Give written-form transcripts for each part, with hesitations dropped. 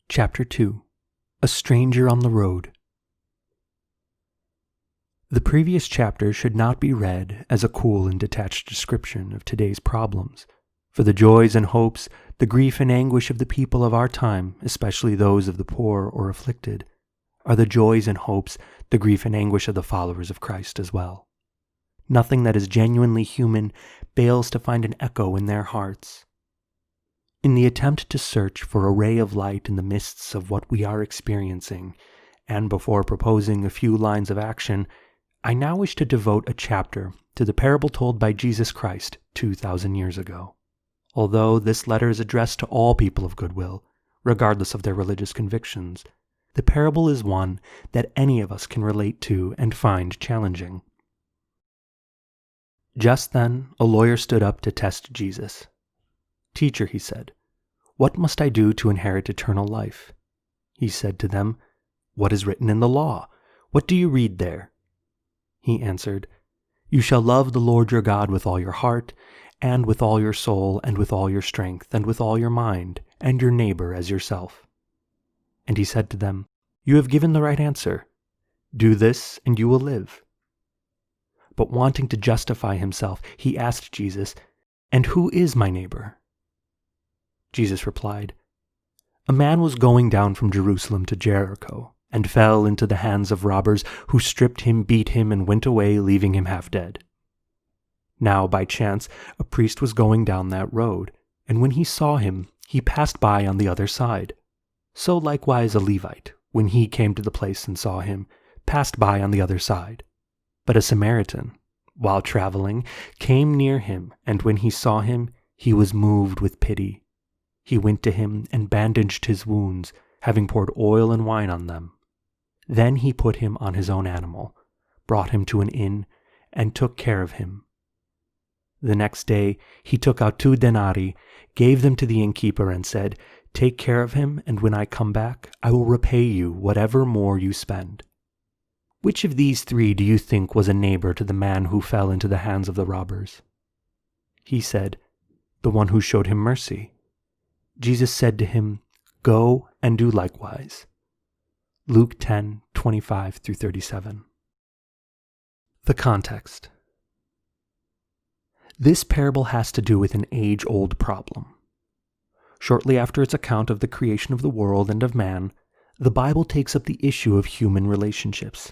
Chapter 2 A Stranger on the Road. The previous chapter should not be read as a cool and detached description of today's problems, for the joys and hopes, the grief and anguish of the people of our time, especially those of the poor or afflicted, are the joys and hopes, the grief and anguish of the followers of Christ as well. Nothing that is genuinely human fails to find an echo in their hearts. In the attempt to search for a ray of light in the mists of what we are experiencing, and before proposing a few lines of action, I now wish to devote a chapter to the parable told by Jesus Christ 2,000 years ago. Although this letter is addressed to all people of goodwill, regardless of their religious convictions, the parable is one that any of us can relate to and find challenging. Just then, a lawyer stood up to test Jesus. "Teacher," he said, "what must I do to inherit eternal life?" He said to them, "What is written in the law? What do you read there?" He answered, "You shall love the Lord your God with all your heart, and with all your soul, and with all your strength, and with all your mind, and your neighbor as yourself." And he said to them, "You have given the right answer. Do this, and you will live." But wanting to justify himself, he asked Jesus, "And who is my neighbor?" Jesus replied, "A man was going down from Jerusalem to Jericho, and fell into the hands of robbers, who stripped him, beat him, and went away, leaving him half dead. Now, by chance, a priest was going down that road, and when he saw him, he passed by on the other side. So likewise a Levite, when he came to the place and saw him, passed by on the other side. But a Samaritan, while traveling, came near him, and when he saw him, he was moved with pity. He went to him and bandaged his wounds, having poured oil and wine on them. Then he put him on his own animal, brought him to an inn, and took care of him. The next day he took out 2 denarii, gave them to the innkeeper, and said, 'Take care of him, and when I come back, I will repay you whatever more you spend.' Which of these 3 do you think was a neighbor to the man who fell into the hands of the robbers?" He said, "The one who showed him mercy." Jesus said to him, "Go and do likewise." Luke 10:25-37. The context. This parable has to do with an age-old problem. Shortly after its account of the creation of the world and of man, the Bible takes up the issue of human relationships.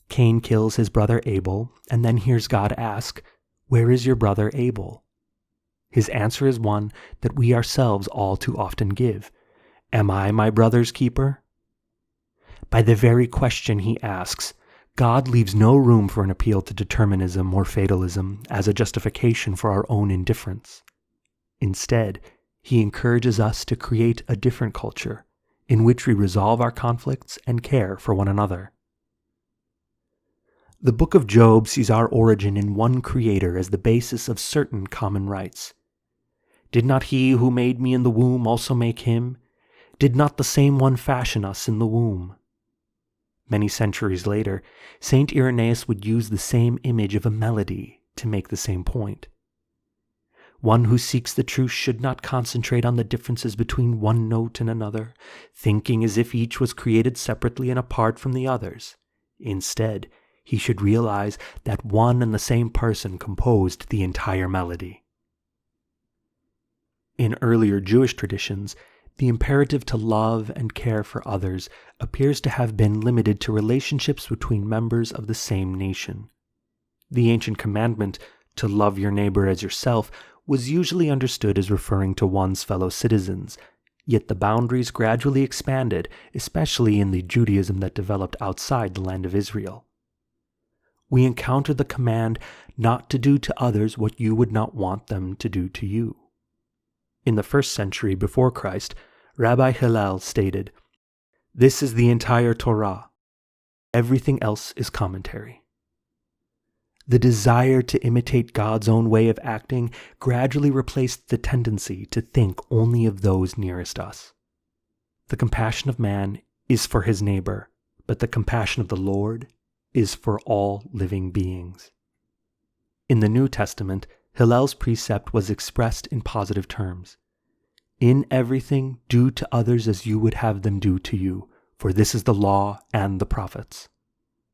Cain kills his brother Abel, and then hears God ask, "Where is your brother Abel?" His answer is one that we ourselves all too often give. "Am I my brother's keeper?" By the very question he asks, God leaves no room for an appeal to determinism or fatalism as a justification for our own indifference. Instead, he encourages us to create a different culture in which we resolve our conflicts and care for one another. The book of Job sees our origin in one Creator as the basis of certain common rights. "Did not he who made me in the womb also make him? Did not the same one fashion us in the womb?" Many centuries later, Saint Irenaeus would use the same image of a melody to make the same point. One who seeks the truth should not concentrate on the differences between one note and another, thinking as if each was created separately and apart from the others. Instead, he should realize that one and the same person composed the entire melody. In earlier Jewish traditions, the imperative to love and care for others appears to have been limited to relationships between members of the same nation. The ancient commandment to love your neighbor as yourself was usually understood as referring to one's fellow citizens, yet the boundaries gradually expanded, especially in the Judaism that developed outside the land of Israel. We encounter the command not to do to others what you would not want them to do to you. In the 1st century before Christ, Rabbi Hillel stated, "This is the entire Torah. Everything else is commentary." The desire to imitate God's own way of acting gradually replaced the tendency to think only of those nearest us. The compassion of man is for his neighbor, but the compassion of the Lord is for all living beings. In the New Testament, Hillel's precept was expressed in positive terms. In everything, do to others as you would have them do to you, for this is the law and the prophets.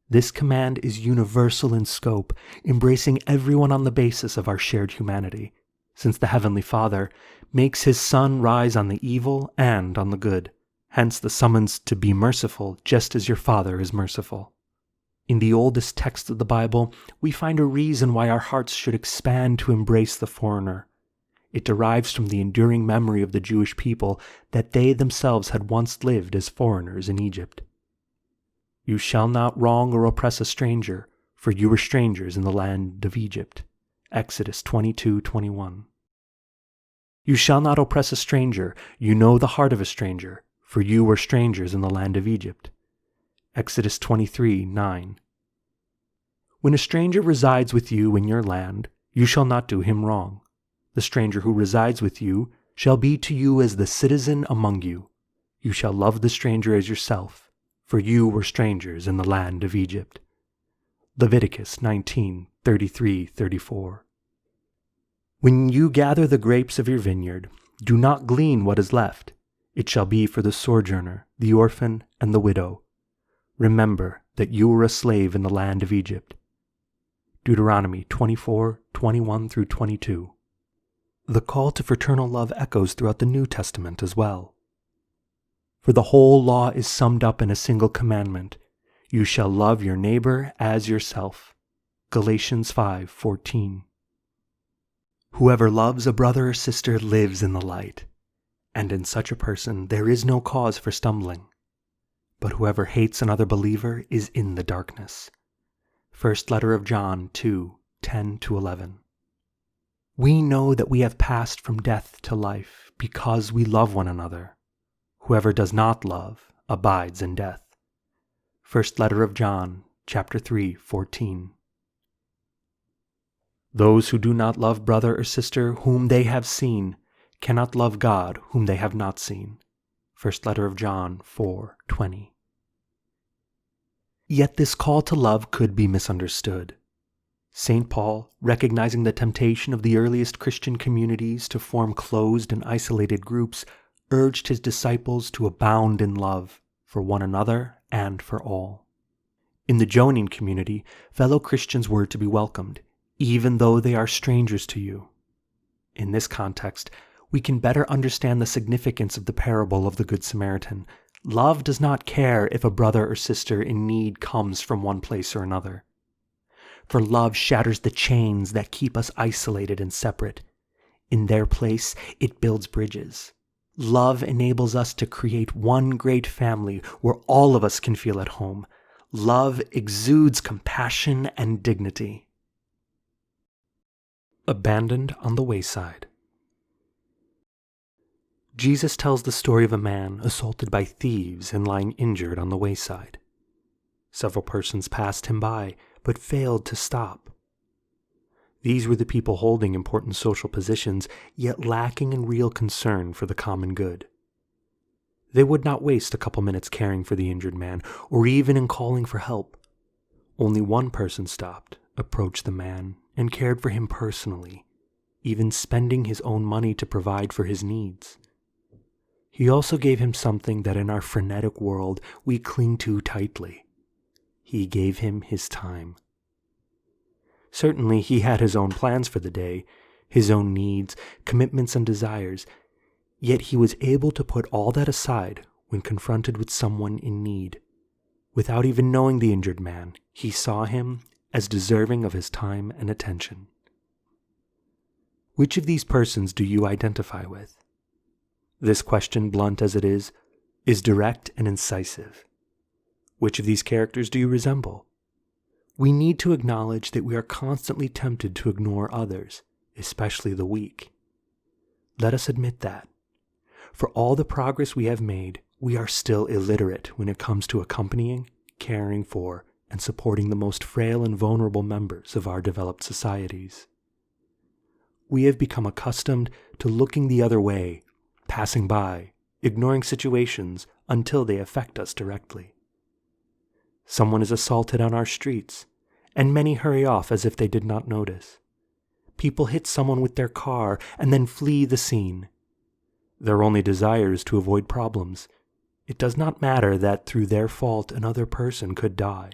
This command is universal in scope, embracing everyone on the basis of our shared humanity, since the Heavenly Father makes his sun rise on the evil and on the good, hence the summons to be merciful just as your Father is merciful. In the oldest text of the Bible, we find a reason why our hearts should expand to embrace the foreigner. It derives from the enduring memory of the Jewish people that they themselves had once lived as foreigners in Egypt. You shall not wrong or oppress a stranger, for you were strangers in the land of Egypt. Exodus 22:21. You shall not oppress a stranger, you know the heart of a stranger, for you were strangers in the land of Egypt. Exodus 23:9. When a stranger resides with you in your land, you shall not do him wrong. The stranger who resides with you shall be to you as the citizen among you. You shall love the stranger as yourself, for you were strangers in the land of Egypt. Leviticus 19:33-34. When you gather the grapes of your vineyard, do not glean what is left. It shall be for the sojourner, the orphan, and the widow. Remember that you were a slave in the land of Egypt. Deuteronomy 24:21-22. The call to fraternal love echoes throughout the New Testament as well. For the whole law is summed up in a single commandment: you shall love your neighbor as yourself. Galatians 5:14. Whoever loves a brother or sister lives in the light, and in such a person there is no cause for stumbling. But whoever hates another believer is in the darkness. First letter of John 2:10-11. We know that we have passed from death to life because we love one another. Whoever does not love abides in death. First letter of John, chapter 3:14. Those who do not love brother or sister whom they have seen cannot love God whom they have not seen. First letter of John 4:20. Yet this call to love could be misunderstood. St. Paul, recognizing the temptation of the earliest Christian communities to form closed and isolated groups, urged his disciples to abound in love for one another and for all. In the Joanian community, fellow Christians were to be welcomed, even though they are strangers to you. In this context, we can better understand the significance of the parable of the Good Samaritan. Love does not care if a brother or sister in need comes from one place or another. For love shatters the chains that keep us isolated and separate. In their place, it builds bridges. Love enables us to create one great family where all of us can feel at home. Love exudes compassion and dignity. Abandoned on the wayside. Jesus tells the story of a man assaulted by thieves and lying injured on the wayside. Several persons passed him by, but failed to stop. These were the people holding important social positions, yet lacking in real concern for the common good. They would not waste a couple minutes caring for the injured man, or even in calling for help. Only one person stopped, approached the man, and cared for him personally, even spending his own money to provide for his needs. He also gave him something that in our frenetic world we cling to tightly. He gave him his time. Certainly he had his own plans for the day, his own needs, commitments, and desires, yet he was able to put all that aside when confronted with someone in need. Without even knowing the injured man, he saw him as deserving of his time and attention. Which of these persons do you identify with? This question, blunt as it is direct and incisive. Which of these characters do you resemble? We need to acknowledge that we are constantly tempted to ignore others, especially the weak. Let us admit that. For all the progress we have made, we are still illiterate when it comes to accompanying, caring for, and supporting the most frail and vulnerable members of our developed societies. We have become accustomed to looking the other way, passing by, ignoring situations until they affect us directly. Someone is assaulted on our streets, and many hurry off as if they did not notice. People hit someone with their car and then flee the scene. Their only desire is to avoid problems. It does not matter that through their fault another person could die.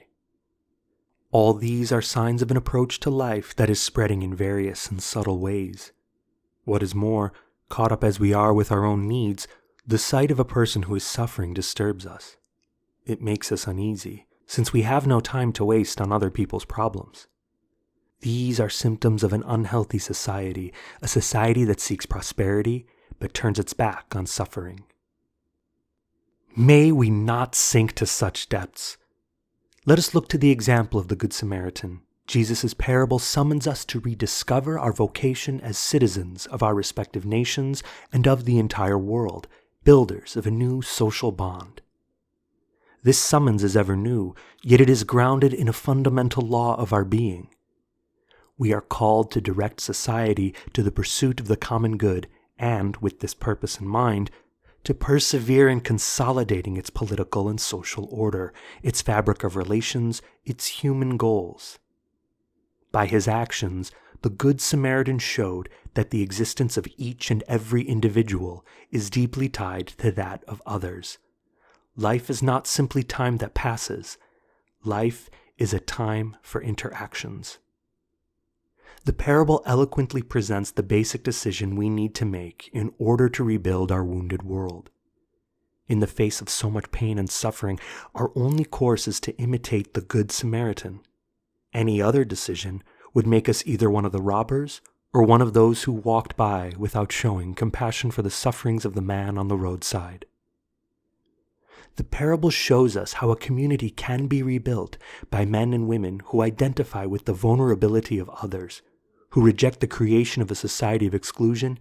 All these are signs of an approach to life that is spreading in various and subtle ways. What is more, caught up as we are with our own needs, the sight of a person who is suffering disturbs us. It makes us uneasy, since we have no time to waste on other people's problems. These are symptoms of an unhealthy society, a society that seeks prosperity but turns its back on suffering. May we not sink to such depths. Let us look to the example of the Good Samaritan. Jesus' parable summons us to rediscover our vocation as citizens of our respective nations and of the entire world, builders of a new social bond. This summons is ever new, yet it is grounded in a fundamental law of our being. We are called to direct society to the pursuit of the common good and, with this purpose in mind, to persevere in consolidating its political and social order, its fabric of relations, its human goals. By his actions, the Good Samaritan showed that the existence of each and every individual is deeply tied to that of others. Life is not simply time that passes. Life is a time for interactions. The parable eloquently presents the basic decision we need to make in order to rebuild our wounded world. In the face of so much pain and suffering, our only course is to imitate the Good Samaritan. Any other decision would make us either one of the robbers or one of those who walked by without showing compassion for the sufferings of the man on the roadside. The parable shows us how a community can be rebuilt by men and women who identify with the vulnerability of others, who reject the creation of a society of exclusion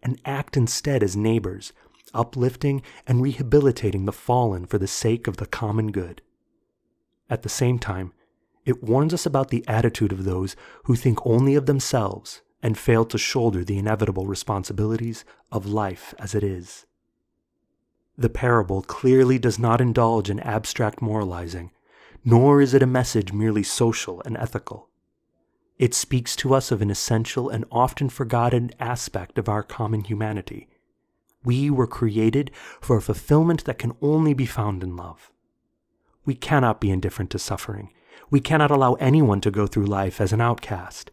and act instead as neighbors, uplifting and rehabilitating the fallen for the sake of the common good. At the same time, it warns us about the attitude of those who think only of themselves and fail to shoulder the inevitable responsibilities of life as it is. The parable clearly does not indulge in abstract moralizing, nor is it a message merely social and ethical. It speaks to us of an essential and often forgotten aspect of our common humanity. We were created for a fulfillment that can only be found in love. We cannot be indifferent to suffering. We cannot allow anyone to go through life as an outcast.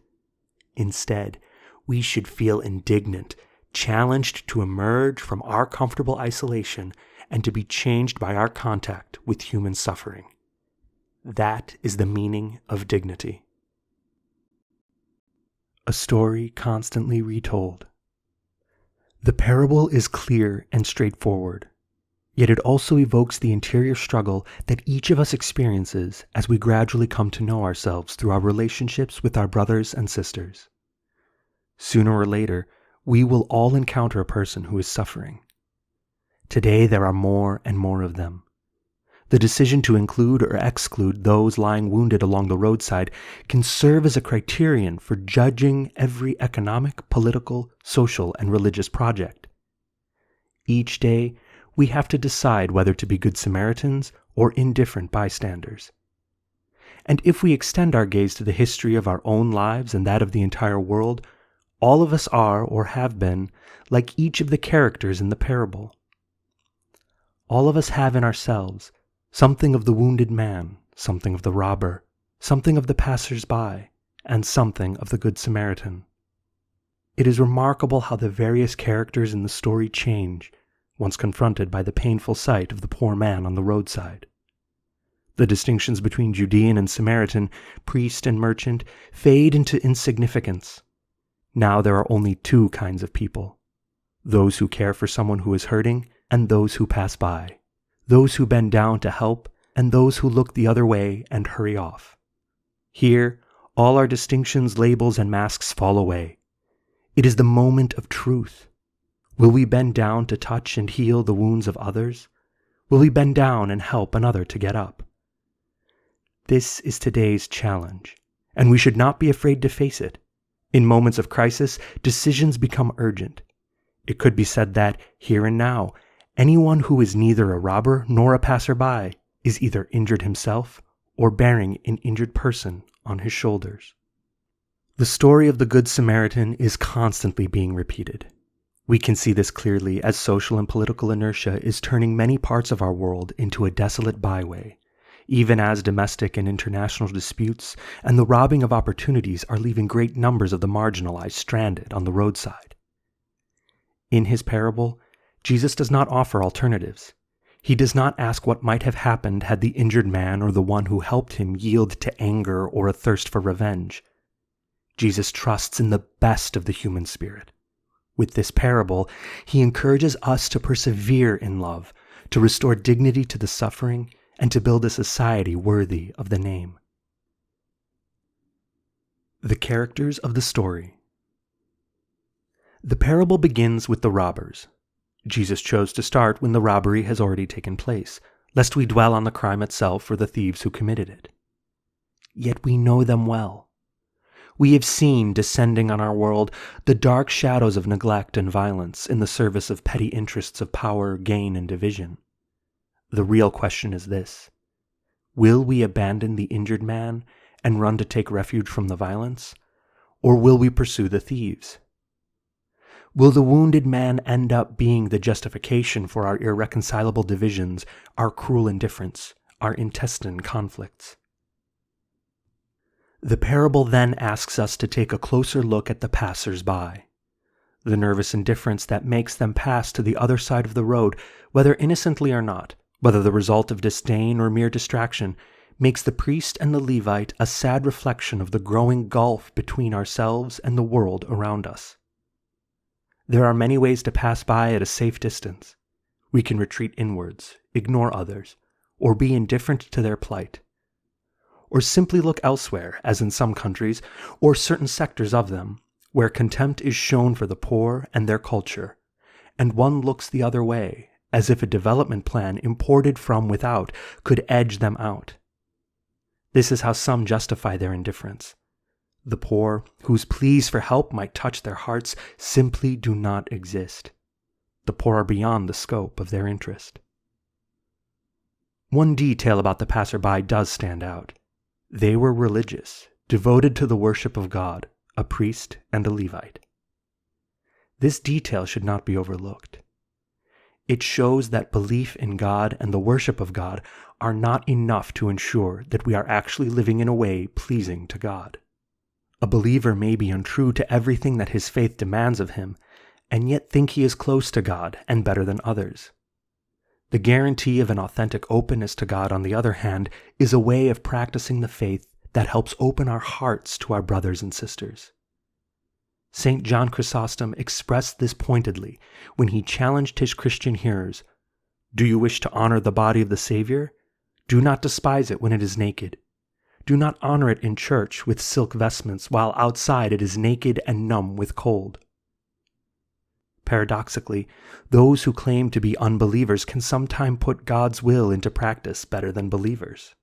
Instead, we should feel indignant, challenged to emerge from our comfortable isolation and to be changed by our contact with human suffering. That is the meaning of dignity. A story constantly retold. The parable is clear and straightforward, yet it also evokes the interior struggle that each of us experiences as we gradually come to know ourselves through our relationships with our brothers and sisters. Sooner or later, we will all encounter a person who is suffering. Today there are more and more of them. The decision to include or exclude those lying wounded along the roadside can serve as a criterion for judging every economic, political, social, and religious project. Each day, we have to decide whether to be good Samaritans or indifferent bystanders. And if we extend our gaze to the history of our own lives and that of the entire world, all of us are, or have been, like each of the characters in the parable. All of us have in ourselves something of the wounded man, something of the robber, something of the passers-by, and something of the Good Samaritan. It is remarkable how the various characters in the story change once confronted by the painful sight of the poor man on the roadside. The distinctions between Judean and Samaritan, priest and merchant, fade into insignificance. Now there are only two kinds of people: those who care for someone who is hurting and those who pass by, those who bend down to help and those who look the other way and hurry off. Here, all our distinctions, labels, and masks fall away. It is the moment of truth. Will we bend down to touch and heal the wounds of others? Will we bend down and help another to get up? This is today's challenge, and we should not be afraid to face it. In moments of crisis, decisions become urgent. It could be said that, here and now, anyone who is neither a robber nor a passerby is either injured himself or bearing an injured person on his shoulders. The story of the Good Samaritan is constantly being repeated. We can see this clearly as social and political inertia is turning many parts of our world into a desolate byway, even as domestic and international disputes and the robbing of opportunities are leaving great numbers of the marginalized stranded on the roadside. In his parable, Jesus does not offer alternatives. He does not ask what might have happened had the injured man or the one who helped him yield to anger or a thirst for revenge. Jesus trusts in the best of the human spirit. With this parable, he encourages us to persevere in love, to restore dignity to the suffering, and to build a society worthy of the name. The characters of the story. The parable begins with the robbers. Jesus chose to start when the robbery has already taken place, lest we dwell on the crime itself or the thieves who committed it. Yet we know them well. We have seen descending on our world the dark shadows of neglect and violence in the service of petty interests of power, gain, and division. The real question is this: will we abandon the injured man and run to take refuge from the violence, or will we pursue the thieves? Will the wounded man end up being the justification for our irreconcilable divisions, our cruel indifference, our intestine conflicts? The parable then asks us to take a closer look at the passers-by. The nervous indifference that makes them pass to the other side of the road, whether innocently or not, whether the result of disdain or mere distraction, makes the priest and the Levite a sad reflection of the growing gulf between ourselves and the world around us. There are many ways to pass by at a safe distance. We can retreat inwards, ignore others, or be indifferent to their plight. Or simply look elsewhere, as in some countries, or certain sectors of them, where contempt is shown for the poor and their culture, and one looks the other way, as if a development plan imported from without could edge them out. This is how some justify their indifference. The poor, whose pleas for help might touch their hearts, simply do not exist. The poor are beyond the scope of their interest. One detail about the passerby does stand out. They were religious, devoted to the worship of God, a priest and a Levite. This detail should not be overlooked. It shows that belief in God and the worship of God are not enough to ensure that we are actually living in a way pleasing to God. A believer may be untrue to everything that his faith demands of him, and yet think he is close to God and better than others. The guarantee of an authentic openness to God, on the other hand, is a way of practicing the faith that helps open our hearts to our brothers and sisters. St. John Chrysostom expressed this pointedly when he challenged his Christian hearers: "Do you wish to honor the body of the Savior? Do not despise it when it is naked. Do not honor it in church with silk vestments, while outside it is naked and numb with cold." Paradoxically, those who claim to be unbelievers can sometimes put God's will into practice better than believers.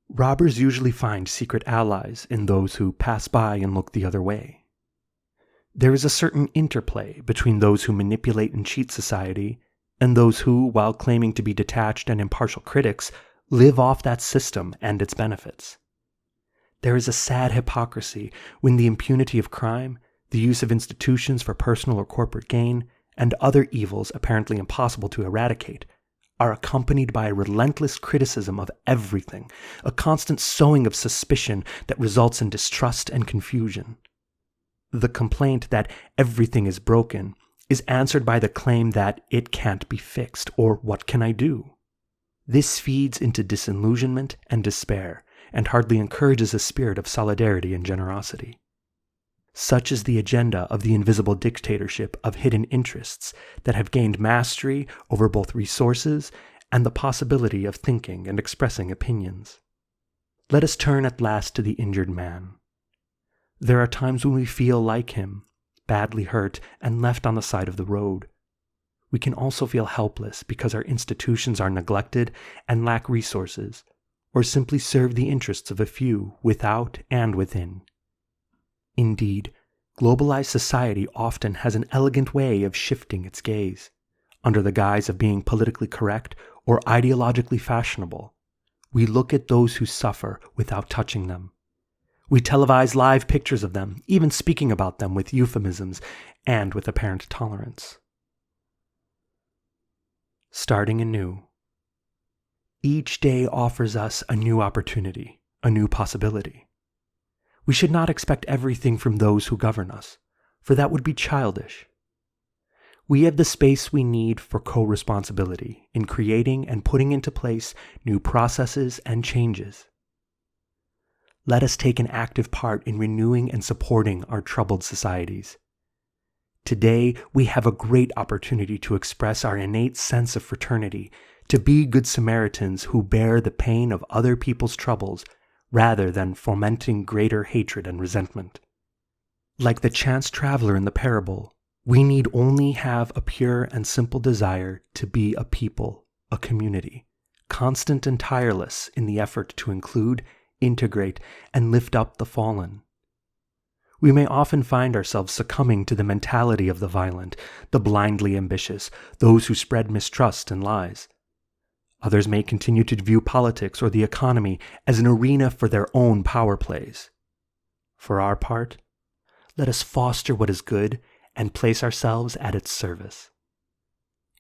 Robbers usually find secret allies in those who pass by and look the other way. There is a certain interplay between those who manipulate and cheat society and those who, while claiming to be detached and impartial critics, live off that system and its benefits. There is a sad hypocrisy when the impunity of crime, the use of institutions for personal or corporate gain, and other evils apparently impossible to eradicate, are accompanied by a relentless criticism of everything, a constant sowing of suspicion that results in distrust and confusion. The complaint that everything is broken is answered by the claim that it can't be fixed, or what can I do? This feeds into disillusionment and despair, and hardly encourages a spirit of solidarity and generosity. Such is the agenda of the invisible dictatorship of hidden interests that have gained mastery over both resources and the possibility of thinking and expressing opinions. Let us turn at last to the injured man. There are times when we feel like him, badly hurt and left on the side of the road. We can also feel helpless because our institutions are neglected and lack resources, or simply serve the interests of a few without and within. Indeed, globalized society often has an elegant way of shifting its gaze. Under the guise of being politically correct or ideologically fashionable, we look at those who suffer without touching them. We televise live pictures of them, even speaking about them with euphemisms, and with apparent tolerance. Starting anew. Each day offers us a new opportunity, a new possibility. We should not expect everything from those who govern us, for that would be childish. We have the space we need for co-responsibility in creating and putting into place new processes and changes. Let us take an active part in renewing and supporting our troubled societies. Today, we have a great opportunity to express our innate sense of fraternity, to be good Samaritans who bear the pain of other people's troubles rather than fomenting greater hatred and resentment. Like the chance traveler in the parable, we need only have a pure and simple desire to be a people, a community, constant and tireless in the effort to include, integrate, and lift up the fallen. We may often find ourselves succumbing to the mentality of the violent, the blindly ambitious, those who spread mistrust and lies. Others may continue to view politics or the economy as an arena for their own power plays. For our part, let us foster what is good and place ourselves at its service.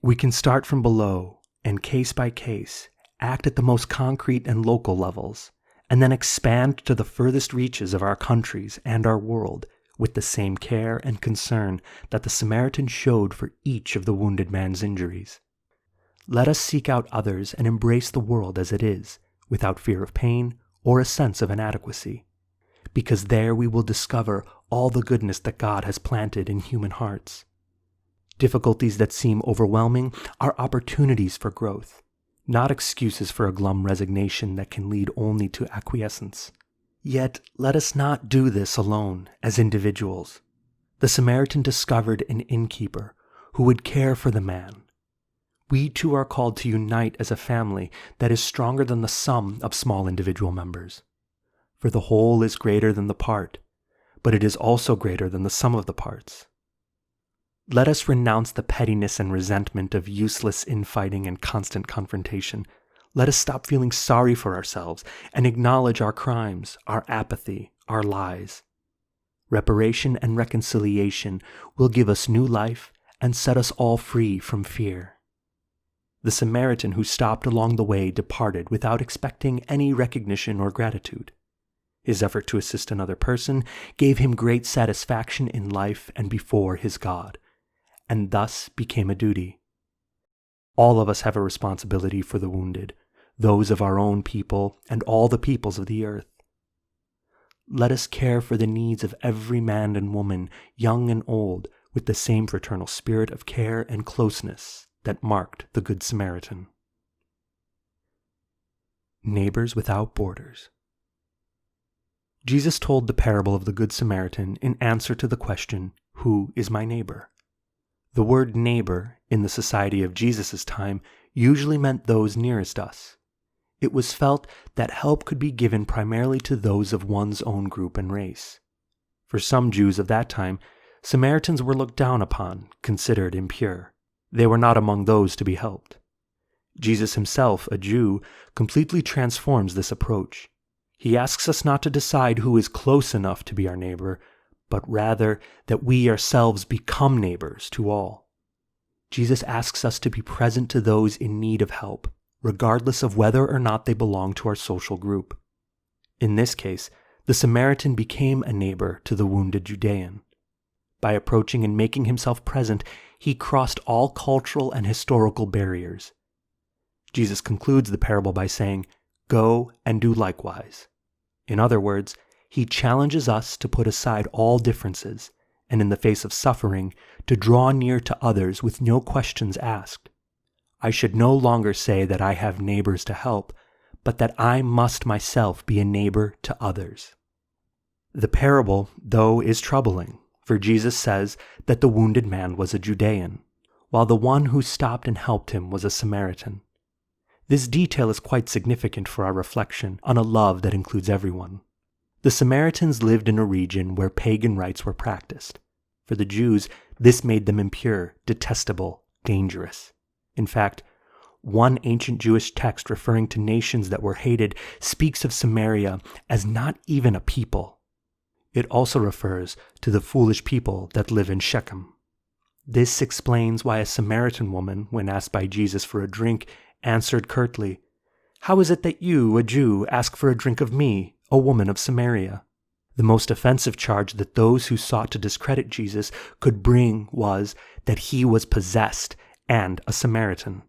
We can start from below and case by case act at the most concrete and local levels, and then expand to the furthest reaches of our countries and our world with the same care and concern that the Samaritan showed for each of the wounded man's injuries. Let us seek out others and embrace the world as it is, without fear of pain or a sense of inadequacy, because there we will discover all the goodness that God has planted in human hearts. Difficulties that seem overwhelming are opportunities for growth, not excuses for a glum resignation that can lead only to acquiescence. Yet, let us not do this alone as individuals. The Samaritan discovered an innkeeper who would care for the man. We too are called to unite as a family that is stronger than the sum of small individual members. For the whole is greater than the part, but it is also greater than the sum of the parts. Let us renounce the pettiness and resentment of useless infighting and constant confrontation. Let us stop feeling sorry for ourselves and acknowledge our crimes, our apathy, our lies. Reparation and reconciliation will give us new life and set us all free from fear. The Samaritan who stopped along the way departed without expecting any recognition or gratitude. His effort to assist another person gave him great satisfaction in life and before his God, and thus became a duty. All of us have a responsibility for the wounded, those of our own people and all the peoples of the earth. Let us care for the needs of every man and woman, young and old, with the same fraternal spirit of care and closeness that marked the Good Samaritan. Neighbors without borders. Jesus told the parable of the Good Samaritan in answer to the question, "Who is my neighbor?" The word neighbor, in the society of Jesus' time, usually meant those nearest us. It was felt that help could be given primarily to those of one's own group and race. For some Jews of that time, Samaritans were looked down upon, considered impure. They were not among those to be helped. Jesus himself, a Jew, completely transforms this approach. He asks us not to decide who is close enough to be our neighbor, but rather that we ourselves become neighbors to all. Jesus asks us to be present to those in need of help, regardless of whether or not they belong to our social group. In this case, the Samaritan became a neighbor to the wounded Judean. By approaching and making himself present, he crossed all cultural and historical barriers. Jesus concludes the parable by saying, "Go and do likewise." In other words, he challenges us to put aside all differences, and in the face of suffering, to draw near to others with no questions asked. I should no longer say that I have neighbors to help, but that I must myself be a neighbor to others. The parable, though, is troubling, for Jesus says that the wounded man was a Judean, while the one who stopped and helped him was a Samaritan. This detail is quite significant for our reflection on a love that includes everyone. The Samaritans lived in a region where pagan rites were practiced. For the Jews, this made them impure, detestable, dangerous. In fact, one ancient Jewish text referring to nations that were hated speaks of Samaria as not even a people. It also refers to the foolish people that live in Shechem. This explains why a Samaritan woman, when asked by Jesus for a drink, answered curtly, "How is it that you, a Jew, ask for a drink of me, a woman of Samaria?" The most offensive charge that those who sought to discredit Jesus could bring was that he was possessed and a Samaritan.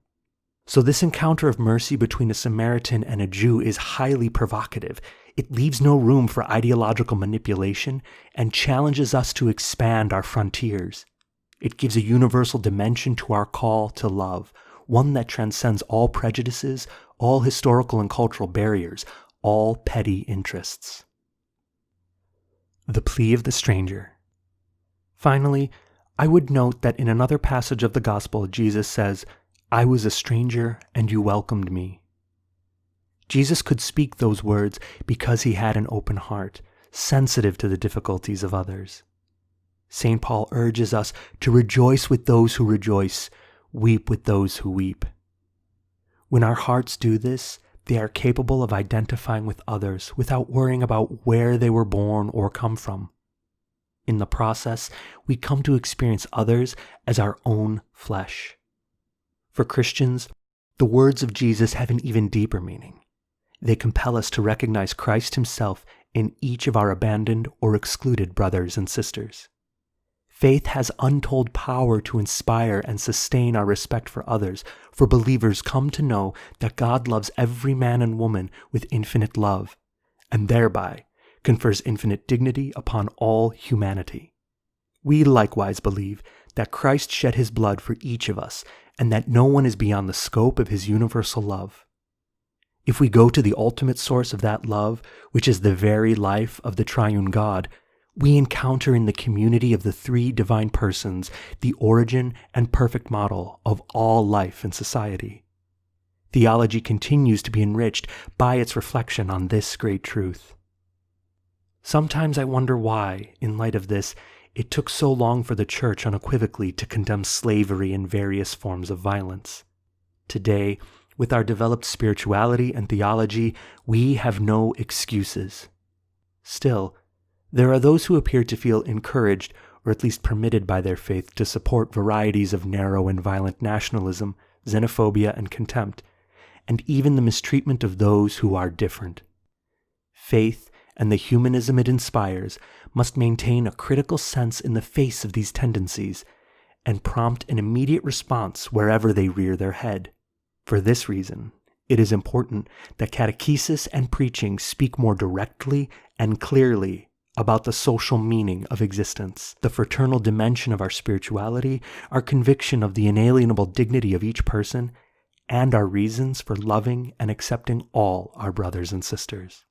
So this encounter of mercy between a Samaritan and a Jew is highly provocative. It leaves no room for ideological manipulation and challenges us to expand our frontiers. It gives a universal dimension to our call to love, one that transcends all prejudices, all historical and cultural barriers, all petty interests. The plea of the stranger. Finally, I would note that in another passage of the Gospel, Jesus says, "I was a stranger and you welcomed me." Jesus could speak those words because he had an open heart, sensitive to the difficulties of others. St. Paul urges us to rejoice with those who rejoice, weep with those who weep. When our hearts do this, they are capable of identifying with others without worrying about where they were born or come from. In the process, we come to experience others as our own flesh. For Christians, the words of Jesus have an even deeper meaning. They compel us to recognize Christ himself in each of our abandoned or excluded brothers and sisters. Faith has untold power to inspire and sustain our respect for others, for believers come to know that God loves every man and woman with infinite love, and thereby confers infinite dignity upon all humanity. We likewise believe that Christ shed his blood for each of us, and that no one is beyond the scope of his universal love. If we go to the ultimate source of that love, which is the very life of the triune God, we encounter in the community of the three divine persons the origin and perfect model of all life and society. Theology continues to be enriched by its reflection on this great truth. Sometimes I wonder why, in light of this, it took so long for the Church unequivocally to condemn slavery and various forms of violence. Today, with our developed spirituality and theology, we have no excuses. Still, there are those who appear to feel encouraged, or at least permitted by their faith, to support varieties of narrow and violent nationalism, xenophobia, and contempt, and even the mistreatment of those who are different. Faith and the humanism it inspires must maintain a critical sense in the face of these tendencies, and prompt an immediate response wherever they rear their head. For this reason, it is important that catechesis and preaching speak more directly and clearly about the social meaning of existence, the fraternal dimension of our spirituality, our conviction of the inalienable dignity of each person, and our reasons for loving and accepting all our brothers and sisters.